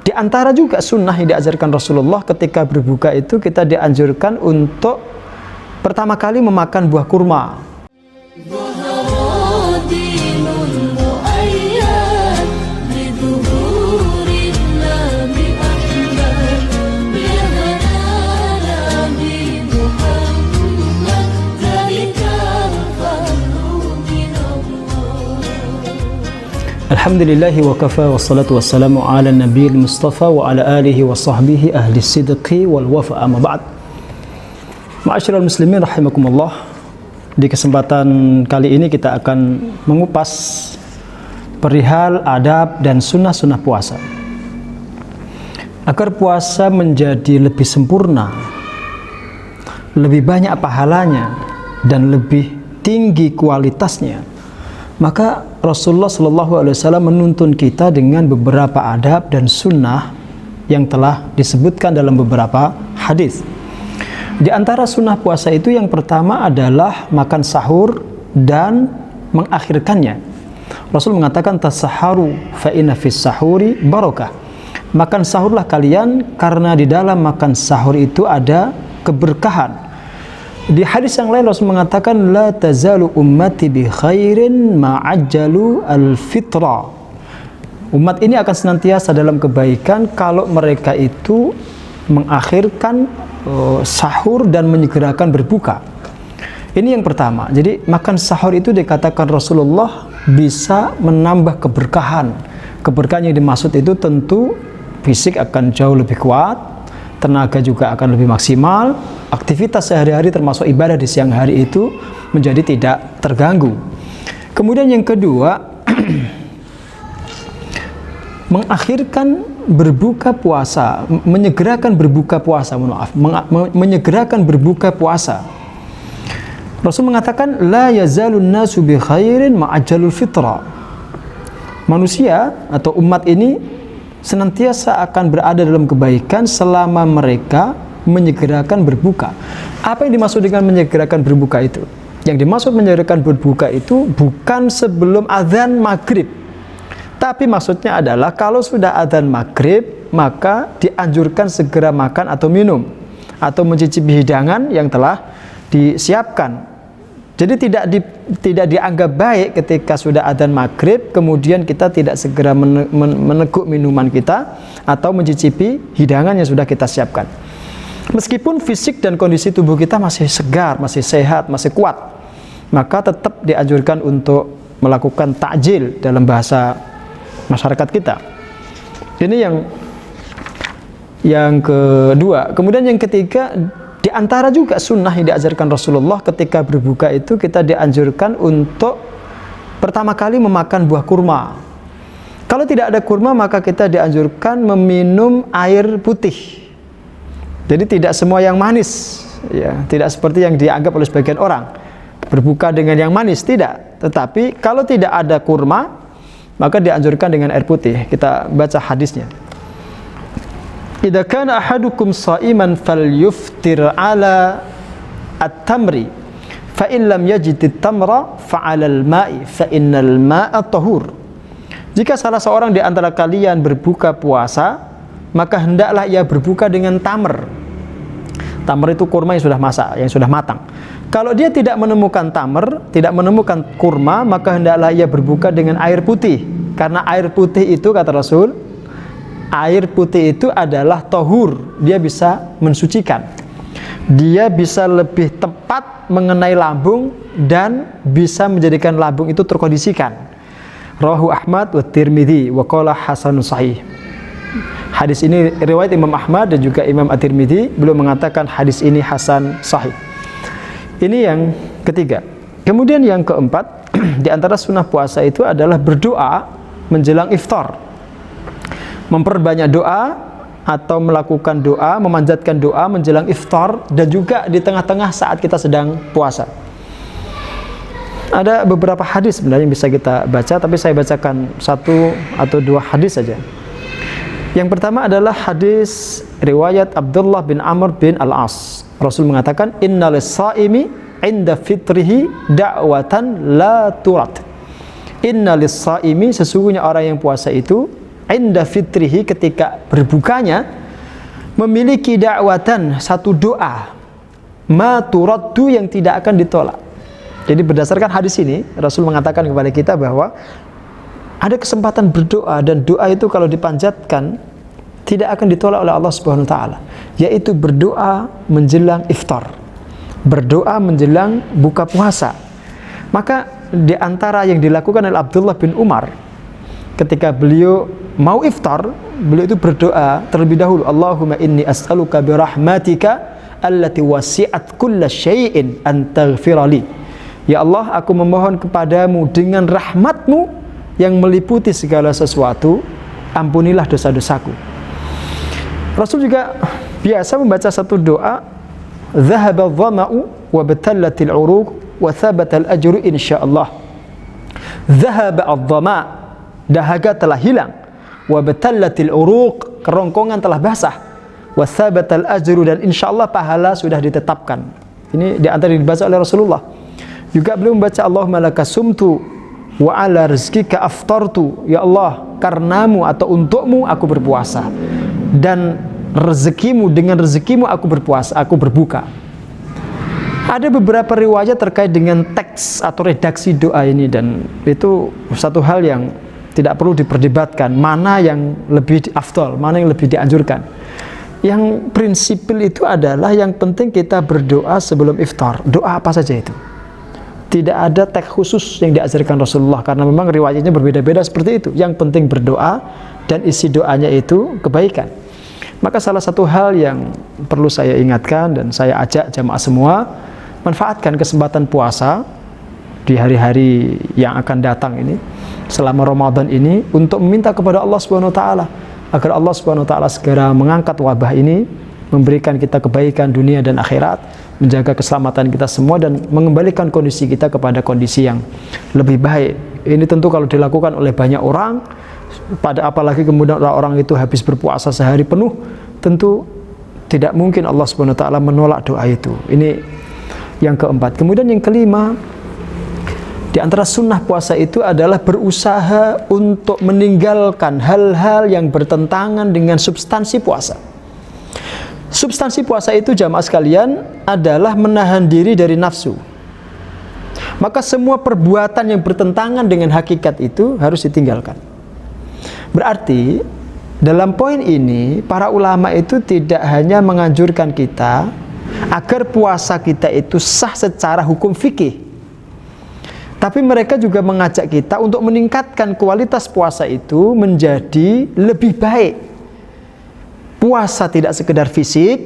Di antara juga sunnah yang diajarkan Rasulullah ketika berbuka itu kita dianjurkan untuk pertama kali memakan buah kurma. Alhamdulillahi wa kafa wa salatu wassalamu ala nabiyil mustafa wa ala alihi wa sahbihi ahli sidqi wal wafa amma ba'd. Ma'asyiral muslimin rahimakumullah. Di kesempatan kali ini kita akan mengupas perihal adab dan sunnah-sunnah puasa. Agar puasa menjadi lebih sempurna, lebih banyak pahalanya dan lebih tinggi kualitasnya, maka Rasulullah SAW menuntun kita dengan beberapa adab dan sunnah yang telah disebutkan dalam beberapa hadis. Di antara sunnah puasa itu yang pertama adalah makan sahur dan mengakhirkannya. Rasul mengatakan tasaharu fa inna fis sahuri barakah. Makan sahurlah kalian karena di dalam makan sahur itu ada keberkahan. Di hadis yang lain Rasul mengatakan la tazalu ummati bi khairin ma'ajjalu al-fitra. Umat ini akan senantiasa dalam kebaikan kalau mereka itu mengakhirkan sahur dan menyegerakan berbuka. Ini yang pertama. Jadi makan sahur itu dikatakan Rasulullah bisa menambah keberkahan. Keberkahan yang dimaksud itu tentu fisik akan jauh lebih kuat, tenaga juga akan lebih maksimal, aktivitas sehari-hari termasuk ibadah di siang hari itu menjadi tidak terganggu. Kemudian yang kedua, mengakhirkan berbuka puasa, menyegerakan berbuka puasa, menyegerakan berbuka puasa. Rasul mengatakan la yazalun nasu bi khairin ma'ajjalul fitra. Manusia atau umat ini senantiasa akan berada dalam kebaikan selama mereka menyegerakan berbuka. Apa yang dimaksud dengan menyegerakan berbuka itu? Yang dimaksud menyegerakan berbuka itu bukan sebelum azan maghrib, tapi maksudnya adalah kalau sudah azan maghrib maka dianjurkan segera makan atau minum atau mencicipi hidangan yang telah disiapkan. Jadi tidak dianggap baik ketika sudah adzan maghrib kemudian kita tidak segera meneguk minuman kita atau mencicipi hidangan yang sudah kita siapkan. Meskipun fisik dan kondisi tubuh kita masih segar, masih sehat, masih kuat, maka tetap dianjurkan untuk melakukan takjil dalam bahasa masyarakat kita. Ini yang kedua. Kemudian yang ketiga, di antara juga sunnah yang diajarkan Rasulullah ketika berbuka itu kita dianjurkan untuk pertama kali memakan buah kurma. Kalau tidak ada kurma maka kita dianjurkan meminum air putih. Jadi tidak semua yang manis, ya, tidak seperti yang dianggap oleh sebagian orang. Berbuka dengan yang manis tidak, tetapi kalau tidak ada kurma maka dianjurkan dengan air putih. Kita baca hadisnya. Idza kana ahadukum sha'iman falyuftir 'ala at-tamri fa in lam yajid at-tamra fa 'ala al-ma'i fa innal ma'a tahur. Jika salah seorang di antara kalian berbuka puasa, maka hendaklah ia berbuka dengan tamr. Tamr itu kurma yang sudah masak, yang sudah matang. Kalau dia tidak menemukan tamr, tidak menemukan kurma, maka hendaklah ia berbuka dengan air putih. Karena air putih itu kata Rasul, air putih itu adalah tahur, dia bisa mensucikan. Dia bisa lebih tepat mengenai lambung dan bisa menjadikan lambung itu terkondisikan. Rawahu Ahmad wa Tirmidzi wa qala hasanun sahih. Hadis ini riwayat Imam Ahmad dan juga Imam At-Tirmidzi, beliau mengatakan hadis ini hasan sahih. Ini yang ketiga. Kemudian yang keempat, di antara sunnah puasa itu adalah berdoa menjelang iftar. Memperbanyak doa atau melakukan doa, memanjatkan doa menjelang iftar dan juga di tengah-tengah saat kita sedang puasa. Ada beberapa hadis sebenarnya yang bisa kita baca, tapi saya bacakan satu atau dua hadis saja. Yang pertama adalah hadis riwayat Abdullah bin Amr bin Al-As. Rasul mengatakan, "Inna lis-shaimi 'inda fitrihi da'watan la turat." Inna lis-shaimi, sesungguhnya orang yang puasa itu inda fitrihi, ketika berbukanya, memiliki da'watan, satu doa, ma turaddu, yang tidak akan ditolak. Jadi berdasarkan hadis ini, Rasul mengatakan kepada kita bahwa ada kesempatan berdoa, dan doa itu kalau dipanjatkan tidak akan ditolak oleh Allah Subhanahu wa taala, yaitu berdoa menjelang iftar, berdoa menjelang buka puasa. Maka di antara yang dilakukan oleh Abdullah bin Umar ketika beliau mau iftar, beliau itu berdoa terlebih dahulu, Allahumma inni as'aluka bi rahmatika allati wasi'at kulla syai'in an taghfirali. Ya Allah, aku memohon kepadamu dengan rahmatmu yang meliputi segala sesuatu, ampunilah dosa-dosaku. Rasul juga biasa membaca satu doa, dhahaba dhama'u wa batallatil uruq wa thabatal ajru insyaallah. Dhahaba ad-dhama', dahaga telah hilang, wa batallatil uruq, kerongkongan telah basah, wa thabatal ajru, dan insyaallah pahala sudah ditetapkan. Ini di antara yang dibaca oleh Rasulullah. Juga beliau membaca Allahumma lakasumtu wa ala rizkika aftartu, ya Allah, karenamu atau untukmu aku berpuasa, dan rezekimu, dengan rezekimu aku berpuasa, aku berbuka. Ada beberapa riwayat terkait dengan teks atau redaksi doa ini, dan itu satu hal yang tidak perlu diperdebatkan, mana yang lebih afdal, mana yang lebih dianjurkan. Yang prinsipil itu adalah yang penting kita berdoa sebelum iftar, doa apa saja itu. Tidak ada teks khusus yang diajarkan Rasulullah, karena memang riwayatnya berbeda-beda seperti itu. Yang penting berdoa, dan isi doanya itu kebaikan. Maka salah satu hal yang perlu saya ingatkan dan saya ajak jamaah semua, manfaatkan kesempatan puasa di hari-hari yang akan datang ini, selama Ramadan ini, untuk meminta kepada Allah Subhanahu wa taala agar Allah Subhanahu wa taala segera mengangkat wabah ini, memberikan kita kebaikan dunia dan akhirat, menjaga keselamatan kita semua, dan mengembalikan kondisi kita kepada kondisi yang lebih baik. Ini tentu kalau dilakukan oleh banyak orang, pada apalagi kemudian orang itu habis berpuasa sehari penuh, tentu tidak mungkin Allah Subhanahu wa taala menolak doa itu. Ini yang keempat. Kemudian yang kelima, di antara sunnah puasa itu adalah berusaha untuk meninggalkan hal-hal yang bertentangan dengan substansi puasa. Substansi puasa itu, jamaah sekalian, adalah menahan diri dari nafsu. Maka semua perbuatan yang bertentangan dengan hakikat itu harus ditinggalkan. Berarti dalam poin ini para ulama itu tidak hanya menganjurkan kita agar puasa kita itu sah secara hukum fikih, tapi mereka juga mengajak kita untuk meningkatkan kualitas puasa itu menjadi lebih baik. Puasa tidak sekedar fisik,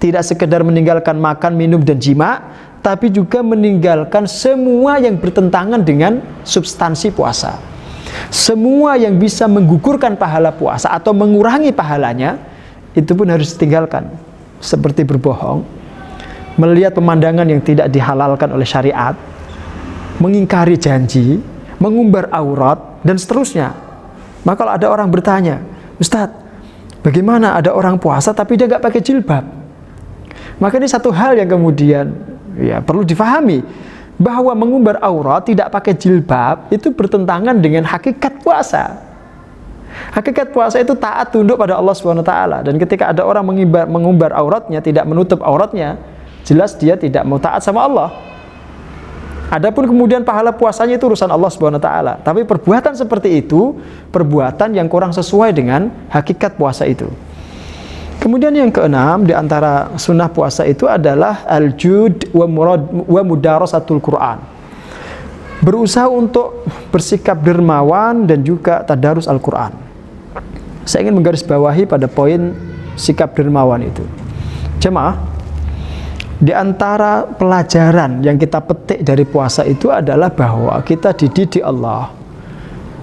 tidak sekedar meninggalkan makan, minum, dan jima, tapi juga meninggalkan semua yang bertentangan dengan substansi puasa. Semua yang bisa menggugurkan pahala puasa atau mengurangi pahalanya, itu pun harus ditinggalkan. Seperti berbohong, melihat pemandangan yang tidak dihalalkan oleh syariat, mengingkari janji, mengumbar aurat, dan seterusnya. Maka kalau ada orang bertanya, Ustadz, bagaimana ada orang puasa tapi dia nggak pakai jilbab? Maka ini satu hal yang kemudian ya perlu difahami, bahwa mengumbar aurat, tidak pakai jilbab, itu bertentangan dengan hakikat puasa. Hakikat puasa itu taat tunduk pada Allah Subhanahu wa taala, dan ketika ada orang mengumbar auratnya, tidak menutup auratnya, jelas dia tidak mau taat sama Allah. Adapun kemudian pahala puasanya itu urusan Allah Subhanahu wa taala, tapi perbuatan seperti itu perbuatan yang kurang sesuai dengan hakikat puasa itu. Kemudian yang keenam, di antara sunnah puasa itu adalah al-jud wa mudarasatul Quran. Berusaha untuk bersikap dermawan dan juga tadarus Al-Quran. Saya ingin menggarisbawahi pada poin sikap dermawan itu. Jemaah, di antara pelajaran yang kita petik dari puasa itu adalah bahwa kita dididik Allah,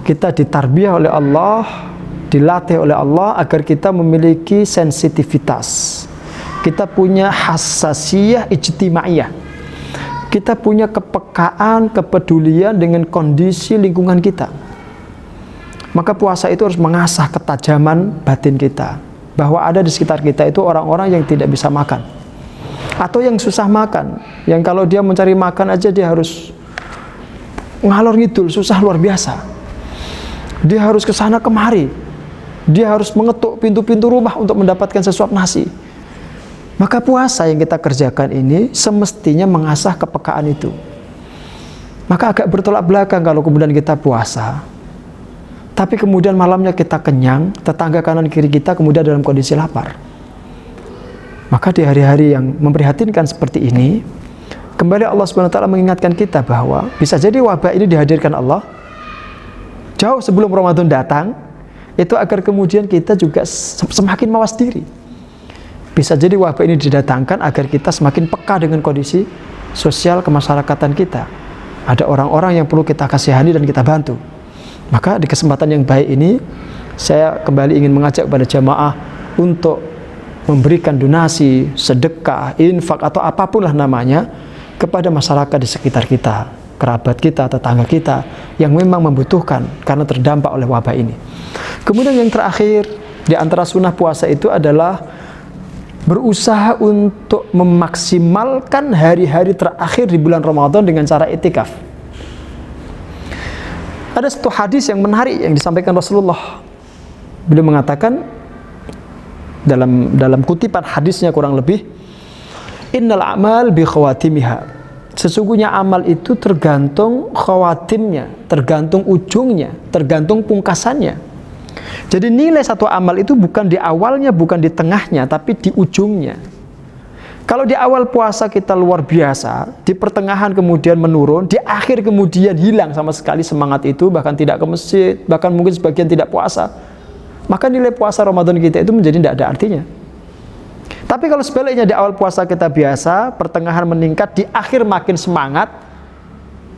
kita ditarbiyah oleh Allah, dilatih oleh Allah agar kita memiliki sensitivitas, kita punya hassasiyah ijtimaiyah, kita punya kepekaan, kepedulian dengan kondisi lingkungan kita. Maka puasa itu harus mengasah ketajaman batin kita, bahwa ada di sekitar kita itu orang-orang yang tidak bisa makan, atau yang susah makan, yang kalau dia mencari makan aja dia harus ngalor ngidul, susah luar biasa. Dia harus ke sana kemari. Dia harus mengetuk pintu-pintu rumah untuk mendapatkan sesuap nasi. Maka puasa yang kita kerjakan ini semestinya mengasah kepekaan itu. Maka agak bertolak belakang kalau kemudian kita puasa, tapi kemudian malamnya kita kenyang, tetangga kanan kiri kita kemudian dalam kondisi lapar. Maka di hari-hari yang memprihatinkan seperti ini, kembali Allah SWT mengingatkan kita bahwa bisa jadi wabah ini dihadirkan Allah jauh sebelum Ramadan datang, itu agar kemudian kita juga semakin mawas diri. Bisa jadi wabah ini didatangkan agar kita semakin peka dengan kondisi sosial kemasyarakatan kita. Ada orang-orang yang perlu kita kasihani dan kita bantu. Maka di kesempatan yang baik ini, saya kembali ingin mengajak kepada jamaah untuk memberikan donasi, sedekah, infak, atau apapun lah namanya, kepada masyarakat di sekitar kita, kerabat kita, tetangga kita, yang memang membutuhkan karena terdampak oleh wabah ini. Kemudian yang terakhir, di antara sunnah puasa itu adalah berusaha untuk memaksimalkan hari-hari terakhir di bulan Ramadan dengan cara i'tikaf. Ada satu hadis yang menarik yang disampaikan Rasulullah. Beliau mengatakan dalam kutipan hadisnya kurang lebih, innal a'mal bi khawatimiha. Sesungguhnya amal itu tergantung khawatimnya, tergantung ujungnya, tergantung pungkasannya. Jadi nilai satu amal itu bukan di awalnya, bukan di tengahnya, tapi di ujungnya. Kalau di awal puasa kita luar biasa, di pertengahan kemudian menurun, di akhir kemudian hilang sama sekali semangat itu, bahkan tidak ke masjid, bahkan mungkin sebagian tidak puasa, maka nilai puasa Ramadan kita itu menjadi tidak ada artinya. Tapi kalau sebaliknya di awal puasa kita biasa, pertengahan meningkat, di akhir makin semangat,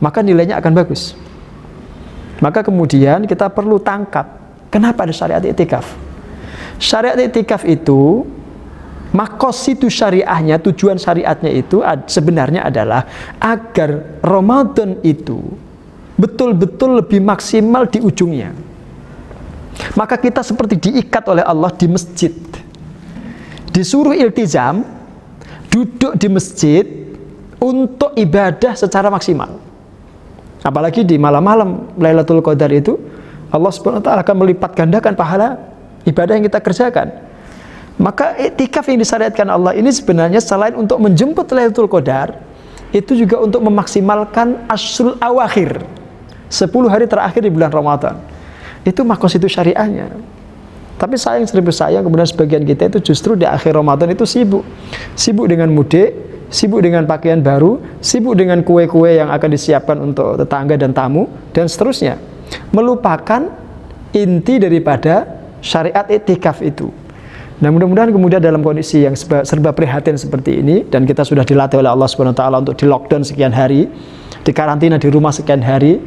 maka nilainya akan bagus. Maka kemudian kita perlu tangkap, kenapa ada syariat i'tikaf? Syariat i'tikaf itu, maqasidu syariahnya, tujuan syariatnya itu sebenarnya adalah agar Ramadan itu betul-betul lebih maksimal di ujungnya. Maka kita seperti diikat oleh Allah di masjid, disuruh iltizam, duduk di masjid untuk ibadah secara maksimal. Apalagi di malam-malam Lailatul Qadar itu, Allah SWT akan melipat gandakan pahala ibadah yang kita kerjakan. Maka i'tikaf yang disyariatkan Allah ini sebenarnya selain untuk menjemput Lailatul Qadar, itu juga untuk memaksimalkan asrul awakhir, 10 hari terakhir di bulan Ramadan. Itu maqasid syariahnya. Tapi sayang, seribu sayang, kemudian sebagian kita itu justru di akhir Ramadan itu sibuk dengan mudik, sibuk dengan pakaian baru, sibuk dengan kue-kue yang akan disiapkan untuk tetangga dan tamu, dan seterusnya, melupakan inti daripada syariat i'tikaf itu. Nah, mudah-mudahan kemudian dalam kondisi yang serba prihatin seperti ini, dan kita sudah dilatih oleh Allah SWT untuk di lockdown sekian hari, di karantina di rumah sekian hari,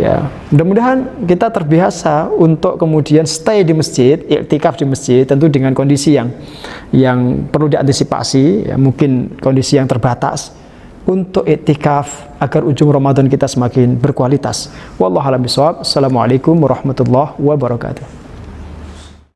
ya, mudah-mudahan kita terbiasa untuk kemudian stay di masjid, i'tikaf di masjid, tentu dengan kondisi yang perlu diantisipasi, ya, mungkin kondisi yang terbatas, untuk i'tikaf agar ujung Ramadan kita semakin berkualitas. Wallahu a'lam bishawab. Assalamualaikum warahmatullahi wabarakatuh.